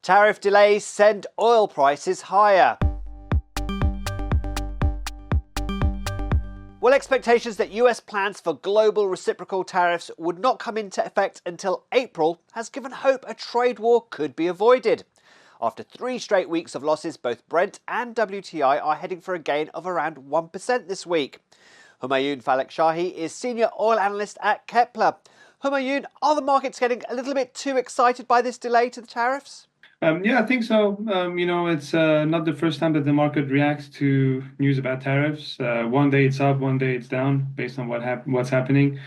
Tariff delays send oil prices higher. Well, expectations that US plans for global reciprocal tariffs would not come into effect until April has given hope a trade war could be avoided. After 3 straight weeks of losses, both Brent and WTI are heading for a gain of around 1% this week. Homayoun Falakshahi is senior oil analyst at Kpler. Homayoun, are the markets getting a little bit too excited by this delay to the tariffs? Yeah, I think so. It's not the first time that the market reacts to news about tariffs. One day it's up, one day it's down, based on what's happening.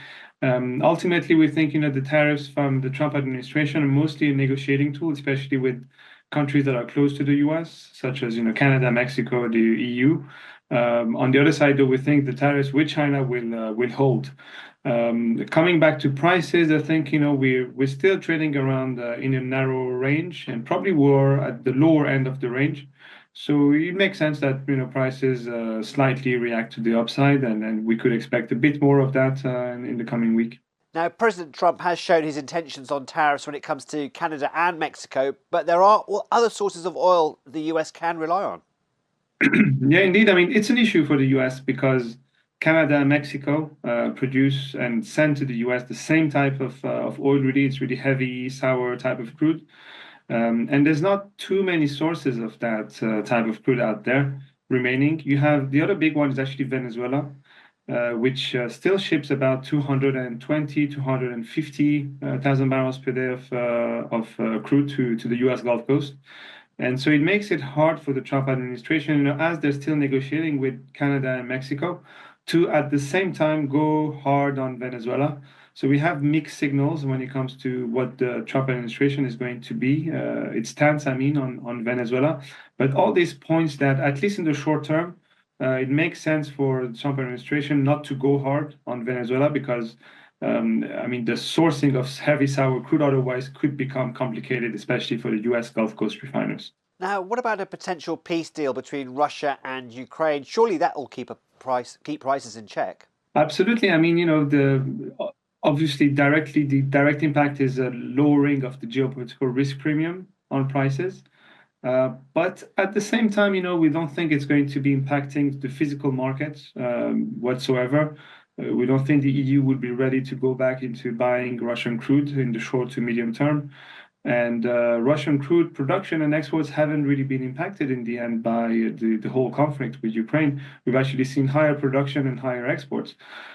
Ultimately, we think the tariffs from the Trump administration are mostly a negotiating tool, especially with countries that are close to the U.S., such as Canada, Mexico, the EU. On the other side, though, we think the tariffs with China will hold. Coming back to prices, I think we're still trading around in a narrow range, and probably we're at the lower end of the range. So it makes sense that prices slightly react to the upside, and we could expect a bit more of that in the coming week. Now, President Trump has shown his intentions on tariffs when it comes to Canada and Mexico, but there are other sources of oil the US can rely on. Yeah, indeed. I mean, it's an issue for the US because Canada and Mexico produce and send to the US the same type of oil. Really, it's really heavy, sour type of crude. And there's not too many sources of that type of crude out there remaining. You have the other big one is actually Venezuela, which still ships about 220, 250,000 barrels per day of crude to the US Gulf Coast. And so it makes it hard for the Trump administration, as they're still negotiating with Canada and Mexico, to at the same time go hard on Venezuela. So we have mixed signals when it comes to what the Trump administration is going to be, its stance, on Venezuela. But all these points that, at least in the short term, it makes sense for the Trump administration not to go hard on Venezuela because the sourcing of heavy sour crude otherwise could become complicated, especially for the US Gulf Coast refiners. Now, what about a potential peace deal between Russia and Ukraine? Surely that will keep prices in check. Absolutely. Obviously the direct impact is a lowering of the geopolitical risk premium on prices. But at the same time, we don't think it's going to be impacting the physical markets whatsoever. We don't think the EU would be ready to go back into buying Russian crude in the short to medium term. And Russian crude production and exports haven't really been impacted in the end by the whole conflict with Ukraine. We've actually seen higher production and higher exports.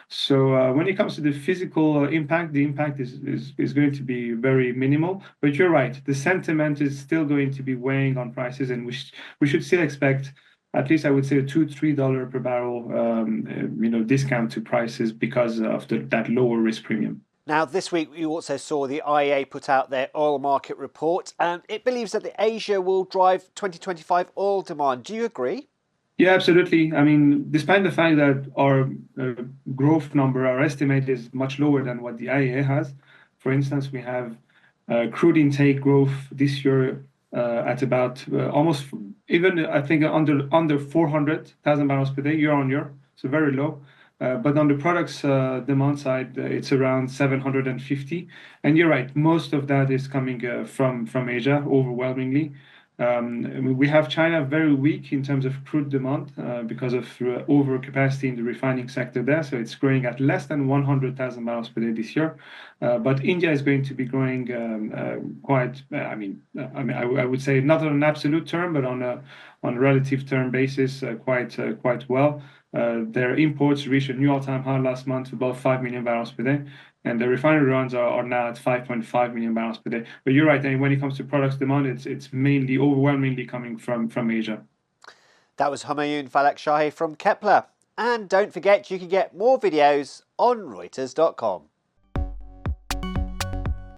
So when it comes to the physical impact, the impact is going to be very minimal. But you're right, the sentiment is still going to be weighing on prices, and we should still expect at least I would say a $2-3 per barrel, discount to prices because of that lower risk premium. Now, this week we also saw the IEA put out their oil market report, and it believes that Asia will drive 2025 oil demand. Do you agree? Yeah, absolutely. Despite the fact that our growth number, our estimate is much lower than what the IEA has. For instance, we have crude intake growth this year at about almost even I think under 400,000 barrels per day year on year, so very low. But on the products demand side, it's around 750. And you're right, most of that is coming from Asia overwhelmingly. We have China very weak in terms of crude demand because of overcapacity in the refining sector there. So it's growing at less than 100,000 barrels per day this year. But India is going to be growing quite. I would say not on an absolute term, but on a relative term basis, quite well. Their imports reached a new all-time high last month, about 5 million barrels per day. And the refinery runs are now at 5.5 million barrels per day. But you're right, and when it comes to products demand, it's mainly overwhelmingly coming from Asia. That was Homayoun Falakshahi from Kpler. And don't forget, you can get more videos on Reuters.com.